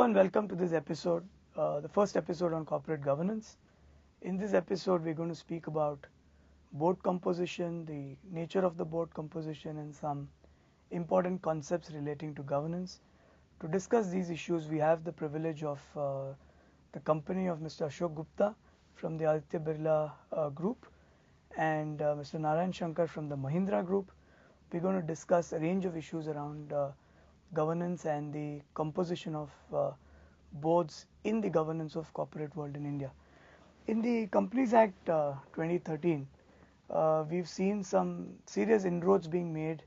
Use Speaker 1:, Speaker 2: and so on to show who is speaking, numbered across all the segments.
Speaker 1: Hello and welcome to this episode, the first episode on corporate governance. In this episode, we're going to speak about board composition, the nature of the board composition, and some important concepts relating to governance. To discuss these issues, we have the privilege of the company of Mr. Ashok Gupta from the Aditya Birla Group and Mr. Narayan Shankar from the Mahindra Group. We're going to discuss a range of issues around governance and the composition of boards in the governance of corporate world in India. In the Companies Act 2013, we've seen some serious inroads being made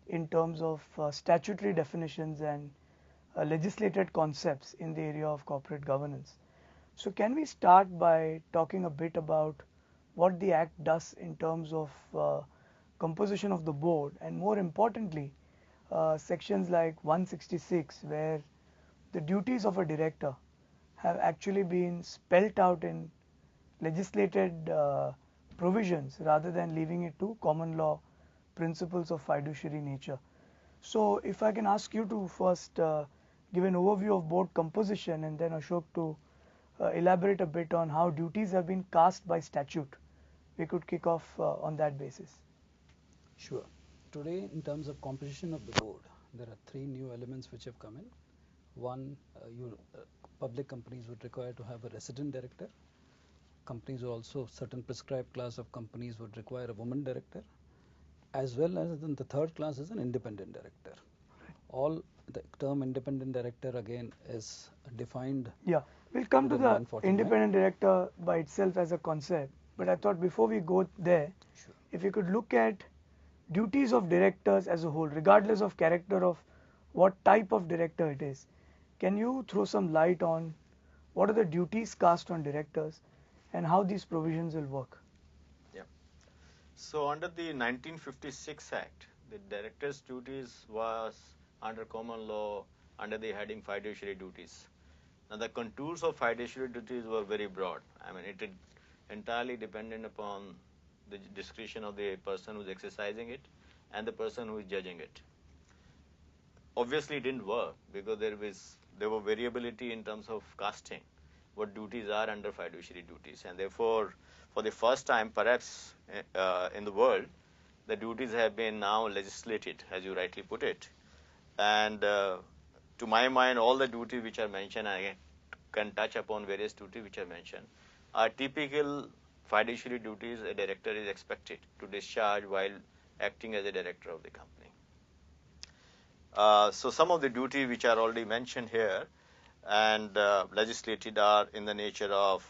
Speaker 1: in terms of statutory definitions and legislated concepts in the area of corporate governance. So can we start by talking a bit about what the Act does in terms of composition of the board, and more importantly, sections like 166, where the duties of a director have actually been spelt out in legislated provisions rather than leaving it to common law principles of fiduciary nature. So if I can ask you to first give an overview of board composition, and then Ashok to elaborate a bit on how duties have been cast by statute, we could kick off on that basis.
Speaker 2: Sure. Today, in terms of composition of the board, there are three new elements which have come in. One, public companies would require to have a resident director. Companies also, certain prescribed class of companies would require a woman director, as well as then the third class is an independent director. All the term independent director again is defined.
Speaker 1: Yeah, we'll come to the independent director by itself as a concept, but I thought before we go there,
Speaker 2: sure,
Speaker 1: if you could look at duties of directors as a whole, regardless of character of what type of director it is. Can you throw some light on what are the duties cast on directors and how these provisions will work?
Speaker 3: Yeah. So under the 1956 Act, the director's duties was under common law under the heading fiduciary duties. Now the contours of fiduciary duties were very broad. I mean, it entirely dependent upon the discretion of the person who is exercising it and the person who is judging it. Obviously, it didn't work because there were variability in terms of casting what duties are under fiduciary duties, and therefore, for the first time, perhaps in the world, the duties have been now legislated, as you rightly put it. And to my mind, all the duties which are mentioned, I can touch upon various duties which are mentioned, are typical fiduciary duties a director is expected to discharge while acting as a director of the company. So some of the duties which are already mentioned here and legislated are in the nature of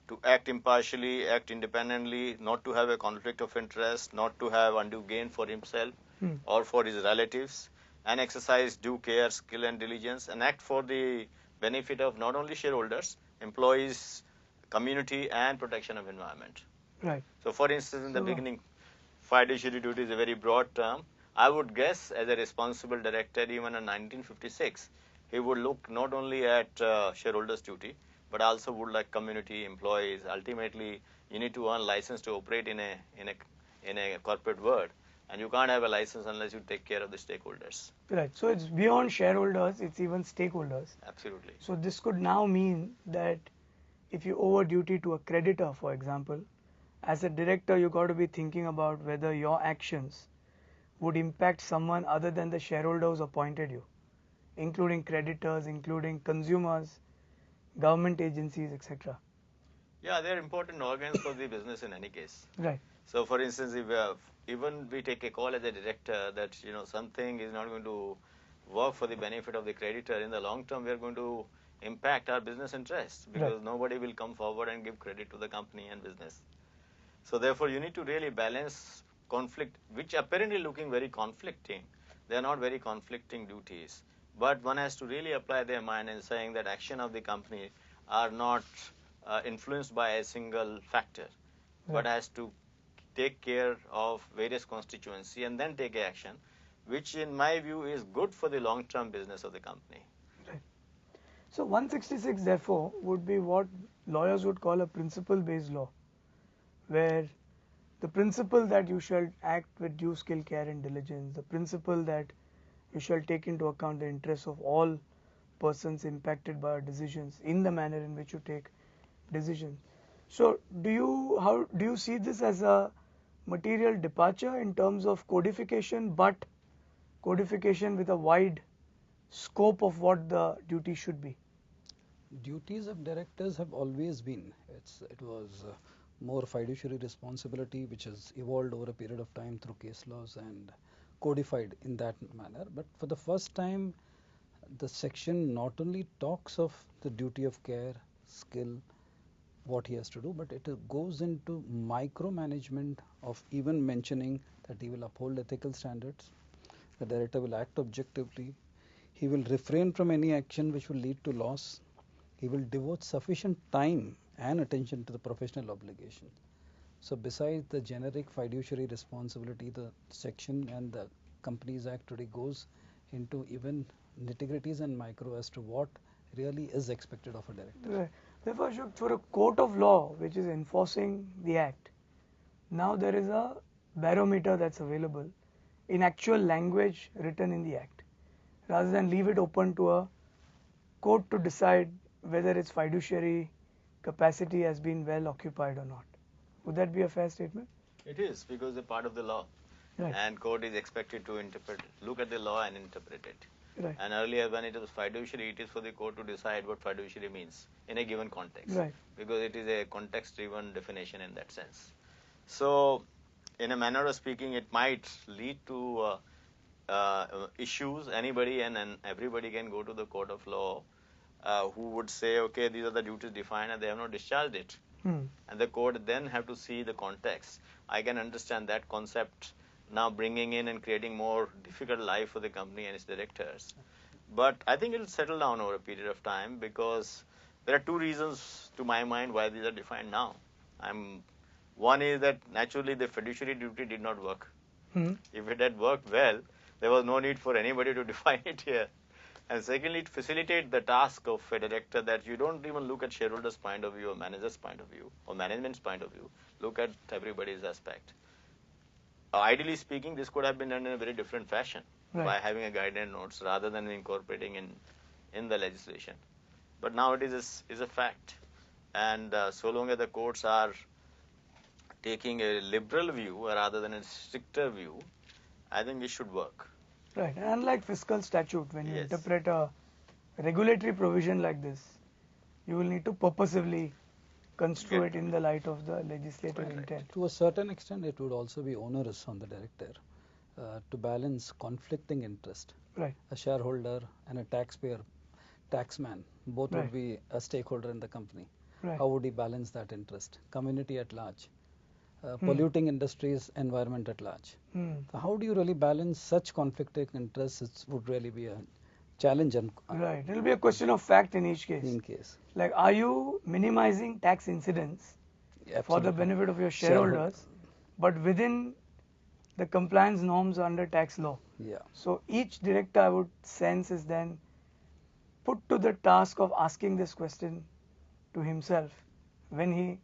Speaker 3: to act impartially, act independently, not to have a conflict of interest, not to have undue gain for himself or for his relatives, and exercise due care, skill and diligence, and act for the benefit of not only shareholders, employees, community and protection of environment.
Speaker 1: Right.
Speaker 3: So for instance, in the beginning, fiduciary duty is a very broad term. I would guess as a responsible director, even in 1956, he would look not only at shareholders' duty, but also would like community, employees. Ultimately, you need to earn license to operate in a corporate world, and you can't have a license unless you take care of the stakeholders.
Speaker 1: Right. So it's beyond shareholders; it's even stakeholders.
Speaker 3: Absolutely.
Speaker 1: So this could now mean that if you owe a duty to a creditor, for example, as a director, you got to be thinking about whether your actions would impact someone other than the shareholders appointed you, including creditors, including consumers, government agencies, etc.
Speaker 3: Yeah, they're important organs for the business in any case.
Speaker 1: Right.
Speaker 3: So, for instance, if even we take a call as a director that something is not going to work for the benefit of the creditor in the long term, we are going to impact our business interests because
Speaker 1: right,
Speaker 3: nobody will come forward and give credit to the company and business. So, therefore, you need to really balance conflict, which apparently looking very conflicting. They are not very conflicting duties, but one has to really apply their mind in saying that action of the company are not influenced by a single factor, but has to take care of various constituency and then take action, which in my view is good for the long-term business of the company.
Speaker 1: Right. So 166 therefore would be what lawyers would call a principle-based law, where the principle that you shall act with due skill, care and diligence, the principle that you shall take into account the interests of all persons impacted by our decisions in the manner in which you take decisions. So how do you see this as a material departure in terms of codification, but codification with a wide scope of what the duty should be?
Speaker 2: Duties of directors have always been. It was more fiduciary responsibility, which has evolved over a period of time through case laws and codified in that manner. But for the first time, the section not only talks of the duty of care, skill, what he has to do, but it goes into micromanagement of even mentioning that he will uphold ethical standards, the director will act objectively, he will refrain from any action which will lead to loss, he will devote sufficient time and attention to the professional obligation. So besides the generic fiduciary responsibility, the section and the Companies Act today goes into even nitty-gritties and micro as to what really is expected of a director.
Speaker 1: Right. Therefore, Ashok, for a court of law which is enforcing the act, now there is a barometer that's available in actual language written in the act, rather than leave it open to a court to decide whether its fiduciary capacity has been well occupied or not. Would that be a fair statement?
Speaker 3: It is, because they're part of the law.
Speaker 1: Right.
Speaker 3: And court is expected to look at the law and interpret it.
Speaker 1: Right.
Speaker 3: And earlier, when it was fiduciary, it is for the court to decide what fiduciary means in a given context.
Speaker 1: Right.
Speaker 3: Because it is a context-driven definition in that sense. So, in a manner of speaking, it might lead to issues. Anybody and everybody can go to the court of law who would say, okay, these are the duties defined and they have not discharged it. And the court then have to see the context. I can understand that concept now bringing in and creating more difficult life for the company and its directors. But I think it will settle down over a period of time, because there are two reasons to my mind why these are defined now. One is that naturally the fiduciary duty did not work. If it had worked well, there was no need for anybody to define it here. And secondly, it facilitates the task of a director, that you don't even look at shareholders' point of view or manager's point of view or management's point of view. Look at everybody's aspect. Ideally speaking, this could have been done in a very different fashion,
Speaker 1: Right.
Speaker 3: by having a guidance notes rather than incorporating in the legislation. But now it is a fact. And so long as the courts are taking a liberal view rather than a stricter view, I think it should work.
Speaker 1: Right. And unlike fiscal statute, when you
Speaker 3: Yes.
Speaker 1: interpret a regulatory provision like this, you will need to purposively construe it in the light of the legislative
Speaker 3: Right.
Speaker 1: intent.
Speaker 2: To a certain extent, it would also be onerous on the director to balance conflicting interest.
Speaker 1: Right.
Speaker 2: A shareholder and a taxpayer, taxman, both
Speaker 1: Right.
Speaker 2: would be a stakeholder in the company.
Speaker 1: Right.
Speaker 2: How would he balance that interest? Community at large, polluting industries, environment at large. So how do you really balance such conflicting interests? It would really be a challenge
Speaker 1: Right. It will be a question of fact in each case.
Speaker 2: in case.
Speaker 1: Like, are you minimizing tax incidents for the
Speaker 2: Absolutely.
Speaker 1: benefit of your shareholders, but within the compliance norms under tax law?
Speaker 2: Yeah.
Speaker 1: So each director, I would sense, is then put to the task of asking this question to himself when he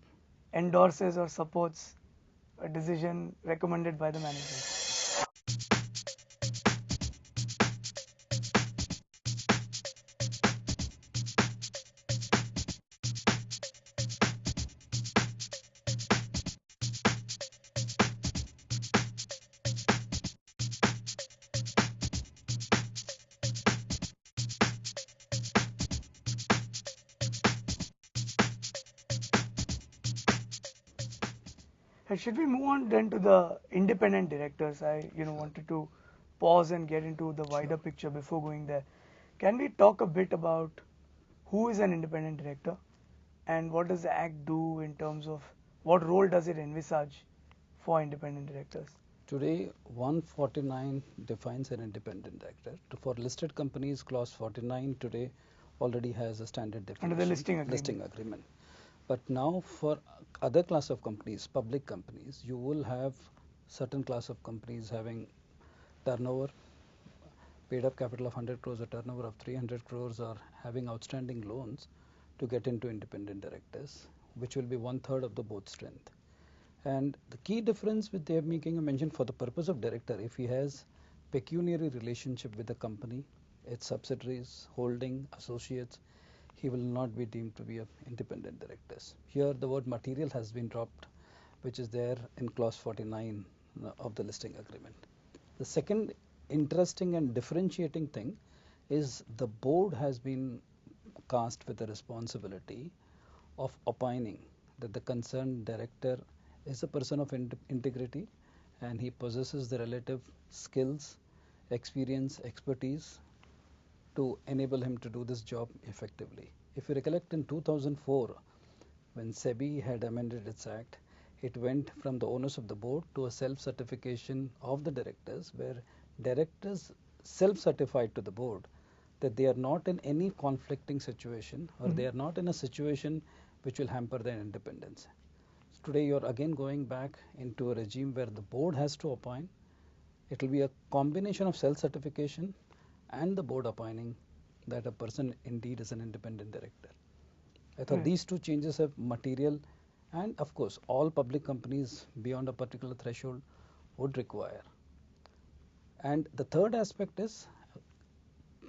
Speaker 1: endorses or supports a decision recommended by the management. Should we move on then to the independent directors? I wanted to pause and get into the wider picture before going there. Can we talk a bit about who is an independent director and what does the Act do in terms of what role does it envisage for independent directors?
Speaker 2: Today, 149 defines an independent director. For listed companies, clause 49 today already has a standard definition.
Speaker 1: Under the listing agreement.
Speaker 2: But now for other class of companies, public companies, you will have certain class of companies having turnover, paid up capital of 100 crores, a turnover of 300 crores, or having outstanding loans to get into independent directors, which will be 1/3 of the board strength. And the key difference with they are making a mention for the purpose of director, if he has pecuniary relationship with the company its subsidiaries, holding, associates, he will not be deemed to be independent directors. Here the word material has been dropped, which is there in clause 49 of the listing agreement. The second interesting and differentiating thing is the board has been cast with the responsibility of opining that the concerned director is a person of integrity and he possesses the relative skills, experience, expertise to enable him to do this job effectively. If you recollect, in 2004, when SEBI had amended its act, it went from the onus of the board to a self-certification of the directors, where directors self-certified to the board that they are not in any conflicting situation or they are not in a situation which will hamper their independence. So today you are again going back into a regime where the board has to appoint. It will be a combination of self-certification and the board appointing that a person indeed is an independent director. I thought these two changes have material, and of course all public companies beyond a particular threshold would require. And the third aspect is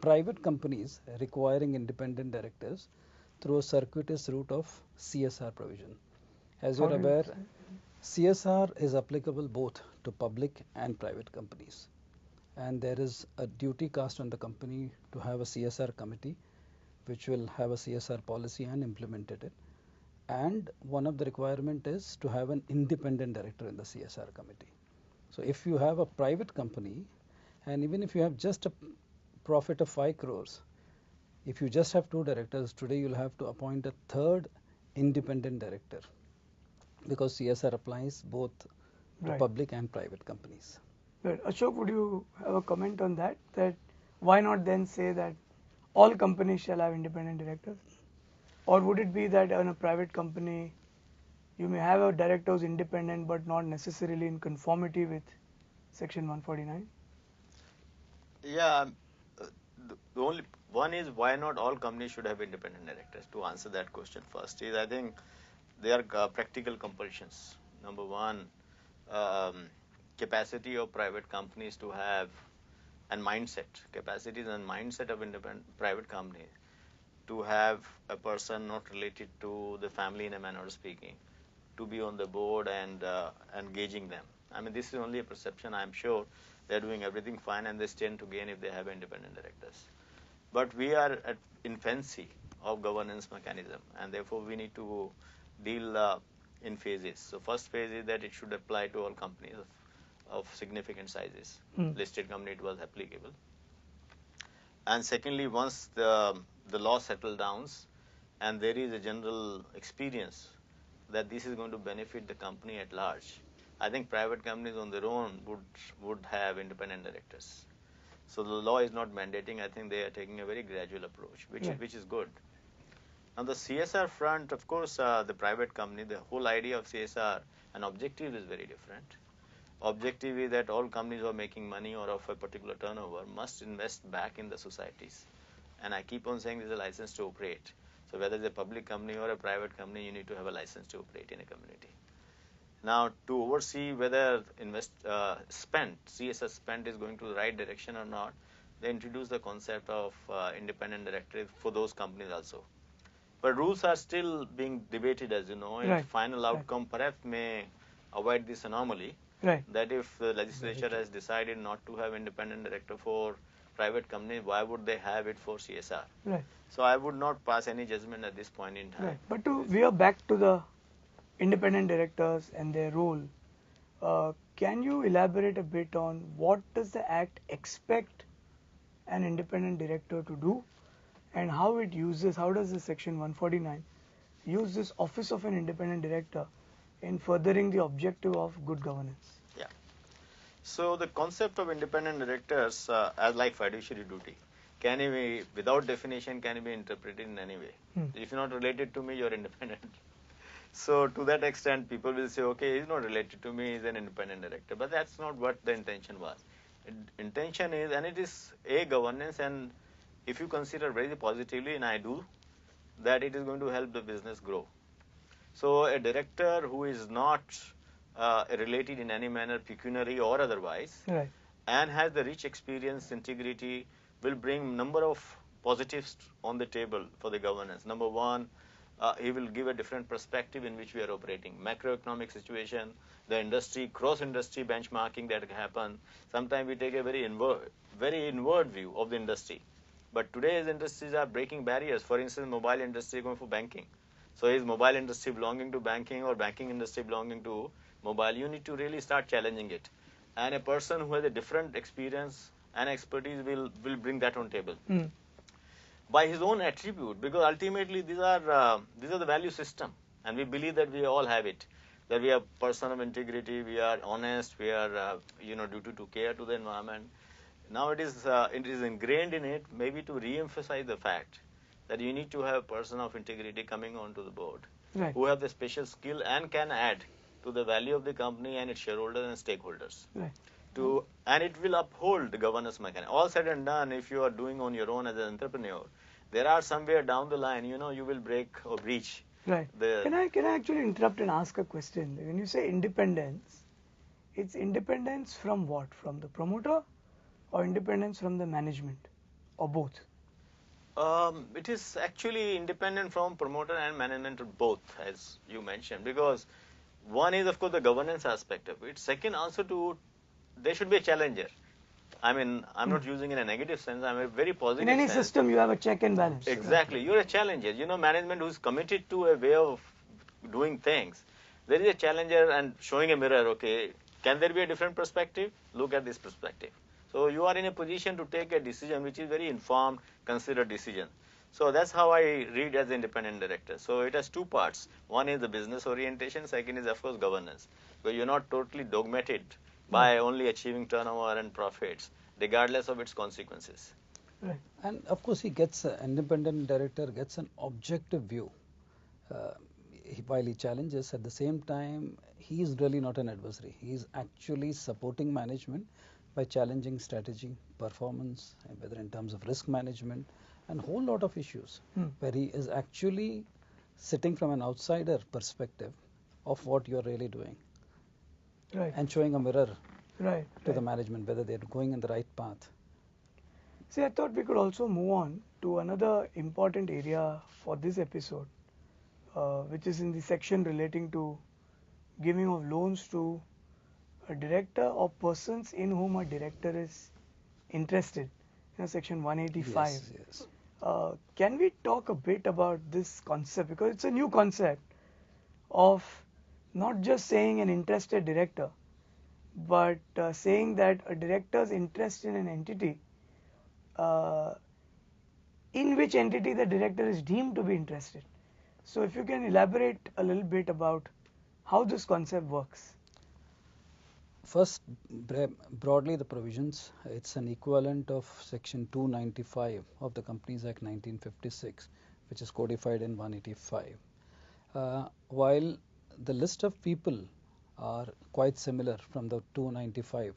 Speaker 2: private companies requiring independent directors through a circuitous route of CSR provision. As you are aware, CSR is applicable both to public and private companies. And there is a duty cast on the company to have a CSR committee which will have a CSR policy and implemented it. And one of the requirement is to have an independent director in the CSR committee. So if you have a private company, and even if you have just a profit of 5 crores, if you just have 2 directors, today you'll have to appoint a third independent director because CSR applies both to public and private companies.
Speaker 1: Good. Ashok, would you have a comment on that? That why not then say that all companies shall have independent directors? Or would it be that in a private company, you may have a director who's independent but not necessarily in conformity with Section 149?
Speaker 3: Yeah, the only one is why not all companies should have independent directors. To answer that question first is, I think there are practical compulsions. Number one, capacity of private companies to have and capacities and mindset of independent private companies to have a person not related to the family in a manner of speaking, to be on the board and engaging them. I mean, this is only a perception. I'm sure they're doing everything fine and they stand to gain if they have independent directors. But we are at infancy of governance mechanism, and therefore we need to deal in phases. So first phase is that it should apply to all companies of significant sizes. Listed company, it was applicable. And secondly, once the law settles down and there is a general experience that this is going to benefit the company at large, I think private companies on their own would have independent directors. So the law is not mandating. I think they are taking a very gradual approach, which is good. On the CSR front, of course, the private company, the whole idea of CSR and objective is very different. Objective is that all companies who are making money or of a particular turnover must invest back in the societies. And I keep on saying there's a license to operate. So whether it's a public company or a private company, you need to have a license to operate in a community. Now, to oversee whether CSR spend is going to the right direction or not, they introduce the concept of independent director for those companies also. But rules are still being debated, as you know, and final outcome perhaps may avoid this anomaly. That if the legislature has decided not to have independent director for private companies, why would they have it for CSR? So I would not pass any judgment at this point in time.
Speaker 1: But we are back to the independent directors and their role. Can you elaborate a bit on what does the Act expect an independent director to do, and how does the Section 149 use this office of an independent director in furthering the objective of good governance?
Speaker 3: Yeah. So the concept of independent directors, as like fiduciary duty, can be, without definition, can be interpreted in any way. If you're not related to me, you're independent. So to that extent, people will say, okay, he's not related to me, he's an independent director. But that's not what the intention was. Intention is, and it is a governance, and if you consider very positively, and I do, that it is going to help the business grow. So a director who is not related in any manner, pecuniary or otherwise, and has the rich experience, integrity will bring number of positives on the table for the governance. Number one, he will give a different perspective in which we are operating. Macroeconomic situation, the industry, cross-industry benchmarking that can happen. Sometimes we take a very inward view of the industry. But today's industries are breaking barriers. For instance, mobile industry going for banking. So is mobile industry belonging to banking or banking industry belonging to mobile? You need to really start challenging it. And a person who has a different experience and expertise will bring that on table. By his own attribute, because ultimately these are the value system, and we believe that we all have it. That we are person of integrity, we are honest, we are duty to care to the environment. Now it is ingrained in it, maybe to re-emphasize the fact that you need to have a person of integrity coming onto the board,
Speaker 1: Right.
Speaker 3: who have the special skill and can add to the value of the company and its shareholders and stakeholders.
Speaker 1: Right.
Speaker 3: And it will uphold the governance mechanism. All said and done, if you are doing on your own as an entrepreneur, there are somewhere down the line, you will break or breach.
Speaker 1: Right.
Speaker 3: The-
Speaker 1: Can I actually interrupt and ask a question? When you say independence, it's independence from what? From the promoter or independence from the management or both?
Speaker 3: It is actually independent from promoter and management both, as you mentioned, because one is, of course, the governance aspect of it. Second, also there should be a challenger. I mean, I'm not using in a negative sense. I'm a very positive
Speaker 1: In any
Speaker 3: sense.
Speaker 1: system, you have a check and balance.
Speaker 3: Exactly. You're a challenger. Management who's committed to a way of doing things. There is a challenger and showing a mirror, okay, can there be a different perspective? Look at this perspective. So you are in a position to take a decision which is very informed, considered decision. So that's how I read as independent director. So it has two parts. One is the business orientation. Second is, of course, governance. So you're not totally dogmated by only achieving turnover and profits, regardless of its consequences.
Speaker 1: Right.
Speaker 2: And of course, independent director gets an objective view. While he challenges, at the same time, he is really not an adversary. He is actually supporting management by challenging strategy, performance, and whether in terms of risk management, and whole lot of issues, where he is actually sitting from an outsider perspective of what you are really doing,
Speaker 1: Right.
Speaker 2: and showing a mirror
Speaker 1: Right.
Speaker 2: to the management whether they are going in the right path.
Speaker 1: See, I thought we could also move on to another important area for this episode, which is in the section relating to giving of loans to a director or persons in whom a director is interested. Section 185.
Speaker 2: Yes.
Speaker 1: Can we talk a bit about this concept, because it's a new concept of not just saying an interested director, but saying that a director's interest in an entity, in which entity the director is deemed to be interested. So if you can elaborate a little bit about how this concept works.
Speaker 2: First, broadly the provisions, it's an equivalent of section 295 of the Companies Act 1956, which is codified in 185. While the list of people are quite similar from the 295,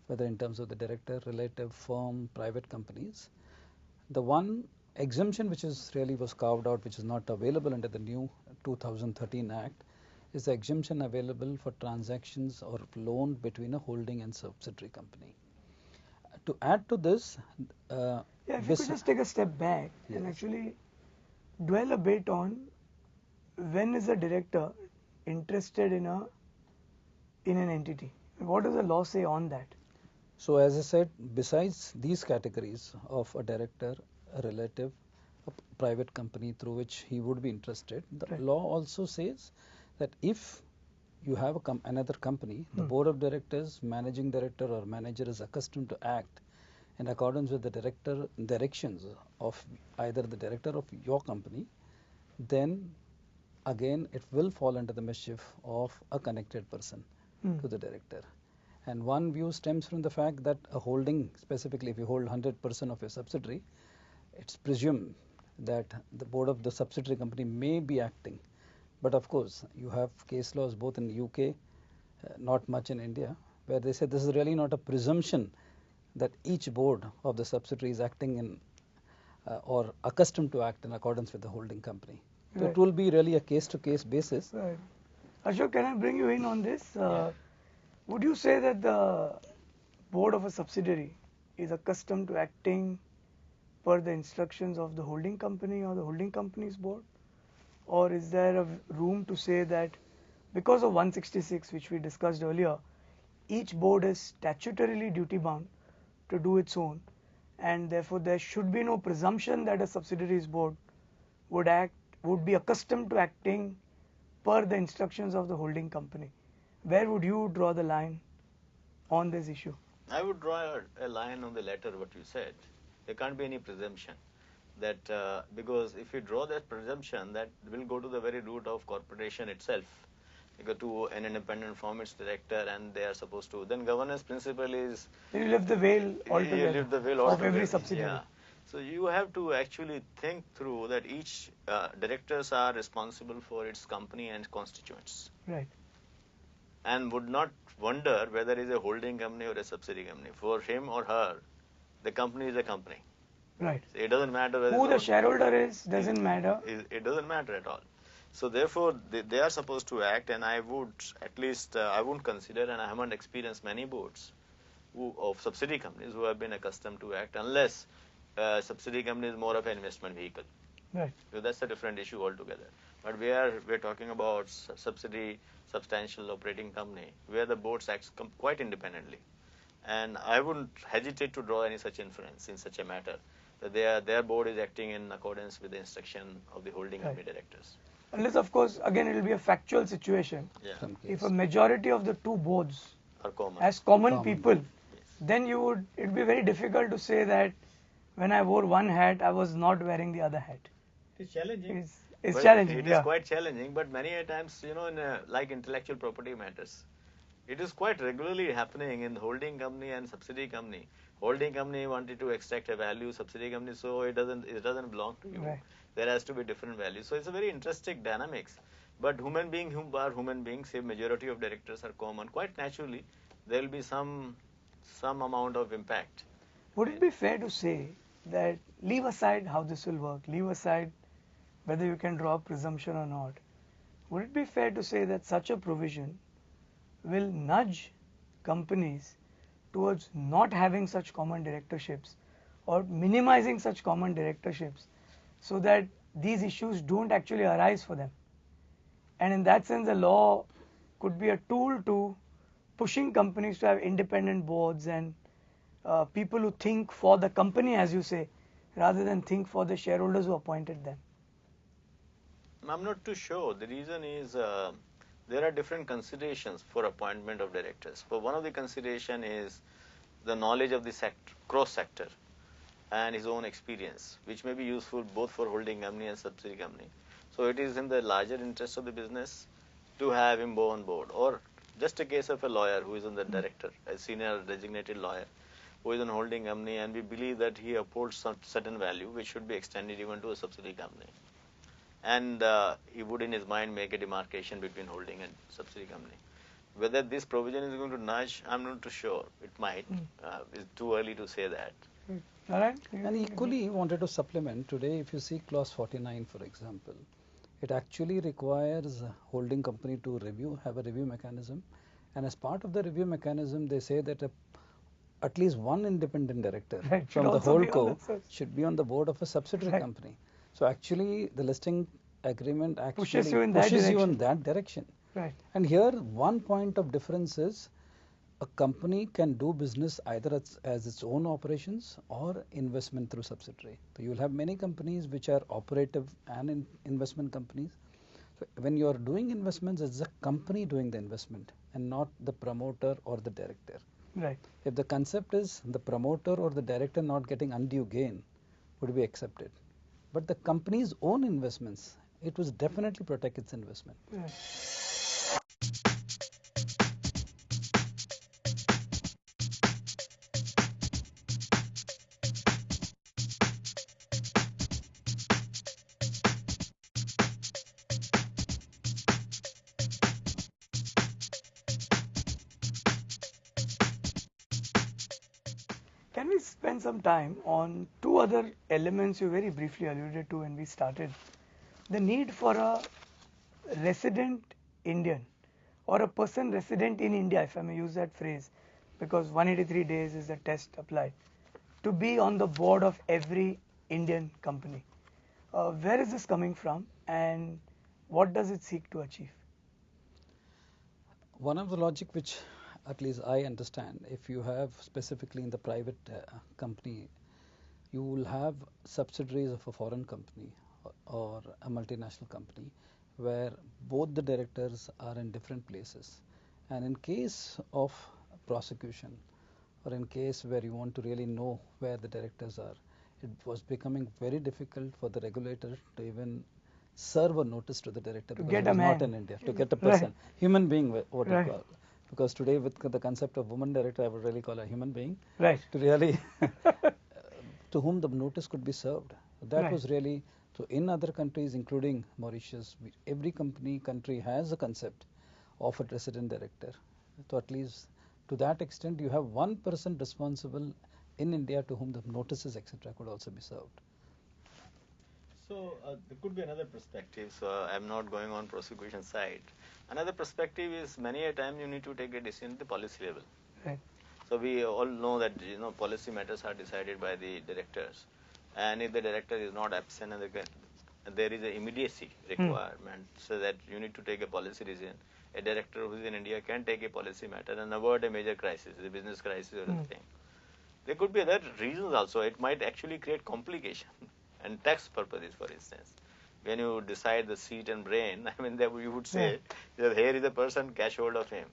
Speaker 2: whether in terms of the director, relative, firm, private companies, the one exemption which was carved out, which is not available under the new 2013 Act, is the exemption available for transactions or loan between a holding and subsidiary company. To add to this,
Speaker 1: if you could just take a step back and actually dwell a bit on when is a director interested in an entity. What does the law say on that?
Speaker 2: So as I said, besides these categories of a director, a relative, a private company through which he would be interested, the law also says that if you have another company, the board of directors, managing director or manager is accustomed to act in accordance with the directions of either the director of your company, then again it will fall under the mischief of a connected person to the director. And one view stems from the fact that a holding, specifically if you hold 100% of your subsidiary, it's presumed that the board of the subsidiary company may be acting. But of course, you have case laws both in the UK, not much in India, where they say this is really not a presumption that each board of the subsidiary is acting in or accustomed to act in accordance with the holding company. So it will be really a case-to-case basis.
Speaker 1: Right. Ashok, can I bring you in on this? Would you say that the board of a subsidiary is accustomed to acting per the instructions of the holding company or the holding company's board? Or is there a room to say that because of 166, which we discussed earlier, each board is statutorily duty bound to do its own, and therefore there should be no presumption that a subsidiaries board would be accustomed to acting per the instructions of the holding company? Where would you draw the line on this issue?
Speaker 3: I would draw a line on the latter what you said. There can't be any presumption that because if you draw that presumption, that will go to the very root of corporation itself. You go to an independent firm, its director, and they are supposed to. Then governance principle is
Speaker 1: you lift the veil altogether,
Speaker 3: you lift the veil
Speaker 1: of
Speaker 3: altogether.
Speaker 1: every subsidiary.
Speaker 3: Yeah. So you have to actually think through that each directors are responsible for its company and constituents.
Speaker 1: Right.
Speaker 3: And would not wonder whether it is a holding company or a subsidiary company. For him or her, the company is a company.
Speaker 1: Right.
Speaker 3: So it doesn't matter whether
Speaker 1: Who the shareholder is doesn't matter.
Speaker 3: It doesn't matter at all. So therefore, they are supposed to act, and I would at least I wouldn't consider, and I haven't experienced many boards of subsidiary companies who have been accustomed to act, unless subsidiary company is more of an investment vehicle.
Speaker 1: Right.
Speaker 3: So that's a different issue altogether. But we're talking about subsidiary substantial operating company where the boards act quite independently, and I wouldn't hesitate to draw any such inference in such a matter that their board is acting in accordance with the instruction of the holding company directors.
Speaker 1: Unless, of course, again it will be a factual situation.
Speaker 3: Yeah.
Speaker 1: If a majority of the two boards
Speaker 3: Are common.
Speaker 1: as common people,
Speaker 3: Yes.
Speaker 1: then it'd be very difficult to say that when I wore one hat, I was not wearing the other hat.
Speaker 4: It's challenging.
Speaker 1: It's
Speaker 3: Well,
Speaker 1: challenging.
Speaker 3: It is
Speaker 1: Yeah.
Speaker 3: quite challenging, but many a times, in like intellectual property matters, it is quite regularly happening in holding company and subsidiary company. Holding company wanted to extract a value, subsidiary company, so it doesn't belong to you.
Speaker 1: Right.
Speaker 3: There has to be different values. So it's a very interesting dynamics. But human beings, say majority of directors are common, quite naturally, there will be some amount of impact.
Speaker 1: Would it be fair to say that, leave aside how this will work, leave aside whether you can draw a presumption or not, would it be fair to say that such a provision will nudge companies towards not having such common directorships or minimizing such common directorships so that these issues don't actually arise for them? And in that sense, the law could be a tool to pushing companies to have independent boards and people who think for the company, as you say, rather than think for the shareholders who appointed them.
Speaker 3: I'm not too sure. The reason is there are different considerations for appointment of directors. For one of the consideration is the knowledge of the sector, cross sector, and his own experience, which may be useful both for holding company and subsidiary company. So it is in the larger interest of the business to have him on board. Or just a case of a lawyer who is on the director, a senior designated lawyer who is in a holding company, and we believe that he upholds some certain value which should be extended even to a subsidiary company. And he would in his mind make a demarcation between holding and subsidiary company. Whether this provision is going to nudge, I'm not too sure. It might. It's too early to say that.
Speaker 1: All right?
Speaker 2: And equally wanted to supplement today, if you see clause 49, for example, it actually requires a holding company to have a review mechanism. And as part of the review mechanism, they say that at least one independent director from the whole should be on the board of a subsidiary company. So actually, the listing agreement actually
Speaker 1: pushes you in
Speaker 2: that direction.
Speaker 1: Right.
Speaker 2: And here, one point of difference is a company can do business either as its own operations or investment through subsidiary. So you will have many companies which are operative and investment companies. So when you are doing investments, it's the company doing the investment and not the promoter or the director.
Speaker 1: Right.
Speaker 2: If the concept is the promoter or the director not getting undue gain, would be accepted. But the company's own investments, it was definitely protect its investment.
Speaker 1: Right. Can we spend some time on two other elements you very briefly alluded to when we started? The need for a resident Indian or a person resident in India, if I may use that phrase, because 183 days is the test applied, to be on the board of every Indian company. Where is this coming from, and what does it seek to achieve?
Speaker 2: One of the logic which at least I understand, if you have specifically in the private company, you will have subsidiaries of a foreign company or a multinational company where both the directors are in different places. And in case of prosecution, or in case where you want to really know where the directors are, it was becoming very difficult for the regulator to even serve a notice to the director
Speaker 1: To
Speaker 2: because
Speaker 1: get
Speaker 2: he
Speaker 1: a
Speaker 2: was not
Speaker 1: man.
Speaker 2: in India, to get a
Speaker 1: Right.
Speaker 2: person, human being, what you
Speaker 1: Right.
Speaker 2: call. Because today with the concept of woman director, I would really call a human being
Speaker 1: Right.
Speaker 2: to really to whom the notice could be served. That
Speaker 1: Right.
Speaker 2: was really so. In other countries, including Mauritius, every country has a concept of a resident director. So at least to that extent, you have one person responsible in India to whom the notices, etc., could also be served.
Speaker 3: So there could be another perspective. So I'm not going on prosecution side. Another perspective is many a time you need to take a decision at the policy level.
Speaker 1: Right.
Speaker 3: So we all know that policy matters are decided by the directors, and if the director is not absent and there is an immediacy requirement, so that you need to take a policy decision. A director who is in India can take a policy matter and avoid a major crisis, a business crisis or anything. There could be other reasons also. It might actually create complication and tax purposes, for instance. When you decide the seat and brain, I mean, you would say that here is a person, cash hold of him.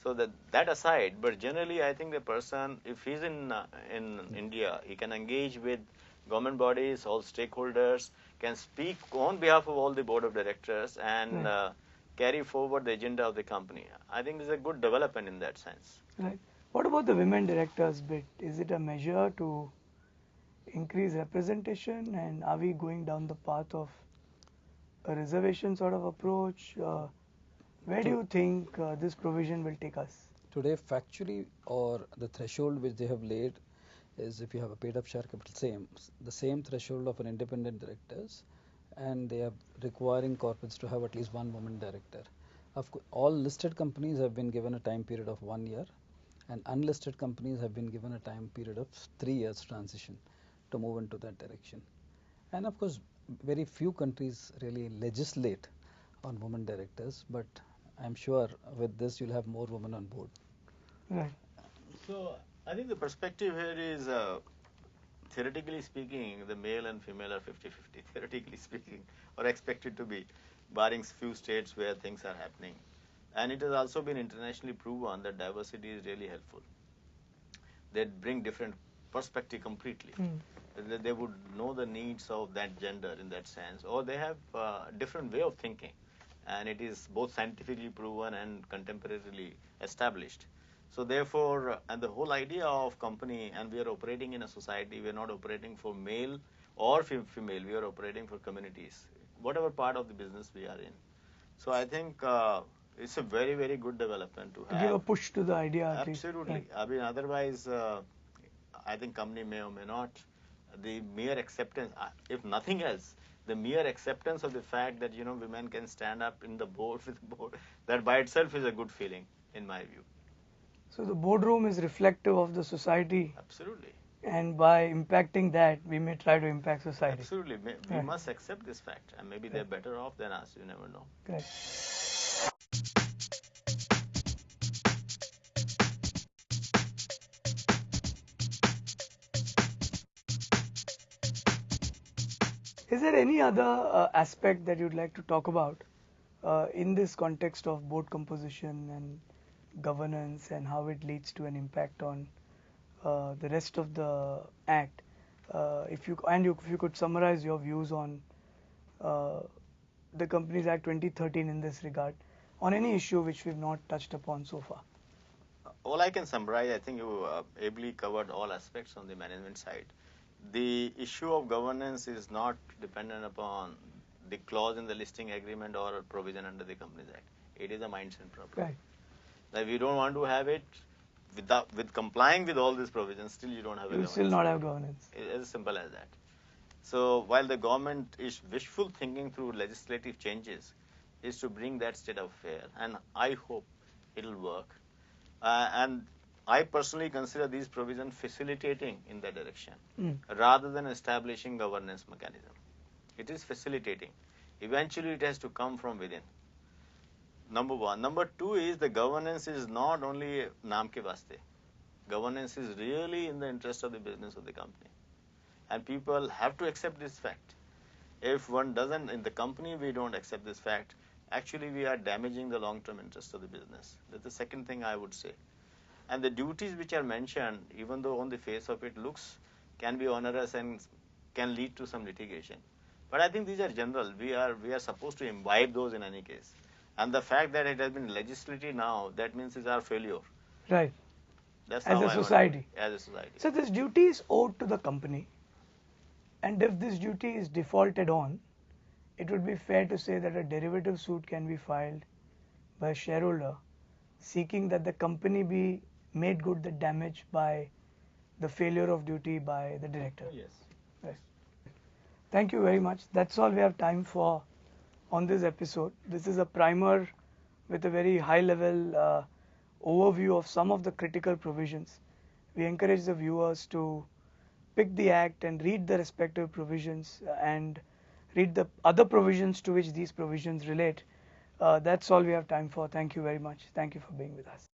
Speaker 3: So that aside, but generally, I think the person, if he's in India, he can engage with government bodies, all stakeholders, can speak on behalf of all the board of directors and carry forward the agenda of the company. I think it's a good development in that sense.
Speaker 1: Right. What about the women directors bit? Is it a measure to increase representation, and are we going down the path of a reservation sort of approach? Where do you think this provision will take us?
Speaker 2: Today, factually, or the threshold which they have laid is if you have a paid up share capital, the same threshold of an independent directors, and they are requiring corporates to have at least one woman director. Of course, all listed companies have been given a time period of 1 year, and unlisted companies have been given a time period of 3 years transition to move into that direction. And of course, very few countries really legislate on women directors, but I'm sure with this you'll have more women on board.
Speaker 1: Right.
Speaker 3: So I think the perspective here is, theoretically speaking, the male and female are 50-50, theoretically speaking, or expected to be, barring few states where things are happening. And it has also been internationally proven that diversity is really helpful. They bring different perspective completely. They would know the needs of that gender in that sense, or they have a different way of thinking, and it is both scientifically proven and contemporarily established. So therefore, and the whole idea of company, and we are operating in a society, we are not operating for male or female, we are operating for communities, whatever part of the business we are in. So I think it's a very, very good development to have.
Speaker 1: Give a push to the idea.
Speaker 3: Absolutely.
Speaker 1: Right.
Speaker 3: I mean, otherwise, I think company may or may not. The mere acceptance, if nothing else, the mere acceptance of the fact that women can stand up in the board with the board, that by itself is a good feeling, in my view.
Speaker 1: So the boardroom is reflective of the society.
Speaker 3: Absolutely.
Speaker 1: And by impacting that, we may try to impact society.
Speaker 3: Absolutely. We must accept this fact, and maybe they're better off than us. You never know.
Speaker 1: Correct. Is there any other aspect that you'd like to talk about in this context of board composition and governance, and how it leads to an impact on the rest of the act? If you could summarize your views on the Companies Act 2013 in this regard, on any issue which we've not touched upon so far.
Speaker 3: All I can summarize, I think you ably covered all aspects on the management side. The issue of governance is not dependent upon the clause in the listing agreement or a provision under the Companies Act. It is a mindset problem.
Speaker 1: Right.
Speaker 3: That we don't want to have it with complying with all these provisions, still you don't have a governance.
Speaker 1: You still not have governance.
Speaker 3: It's as simple as that. So while the government is wishful thinking through legislative changes, is to bring that state of affair, and I hope it'll work. And I personally consider these provisions facilitating in that direction
Speaker 1: Mm.
Speaker 3: rather than establishing governance mechanism. It is facilitating. Eventually, it has to come from within. Number one. Number two is the governance is not only naam ke vaste. Governance is really in the interest of the business of the company. And people have to accept this fact. If one doesn't, in the company we don't accept this fact, actually we are damaging the long-term interest of the business. That's the second thing I would say. And the duties which are mentioned, even though on the face of it looks, can be onerous and can lead to some litigation. But I think these are general. We are supposed to imbibe those in any case. And the fact that it has been legislated now, that means it's our failure.
Speaker 1: Right.
Speaker 3: That's
Speaker 1: As
Speaker 3: how
Speaker 1: a
Speaker 3: I want to
Speaker 1: society.
Speaker 3: put it, as a society.
Speaker 1: So this duty is owed to the company, and if this duty is defaulted on, it would be fair to say that a derivative suit can be filed by a shareholder seeking that the company be made good the damage by the failure of duty by the director.
Speaker 2: Yes.
Speaker 1: Right. Thank you very much. That's all we have time for on this episode. This is a primer with a very high level overview of some of the critical provisions. We encourage the viewers to pick the act and read the respective provisions and read the other provisions to which these provisions relate. That's all we have time for. Thank you very much. Thank you for being with us.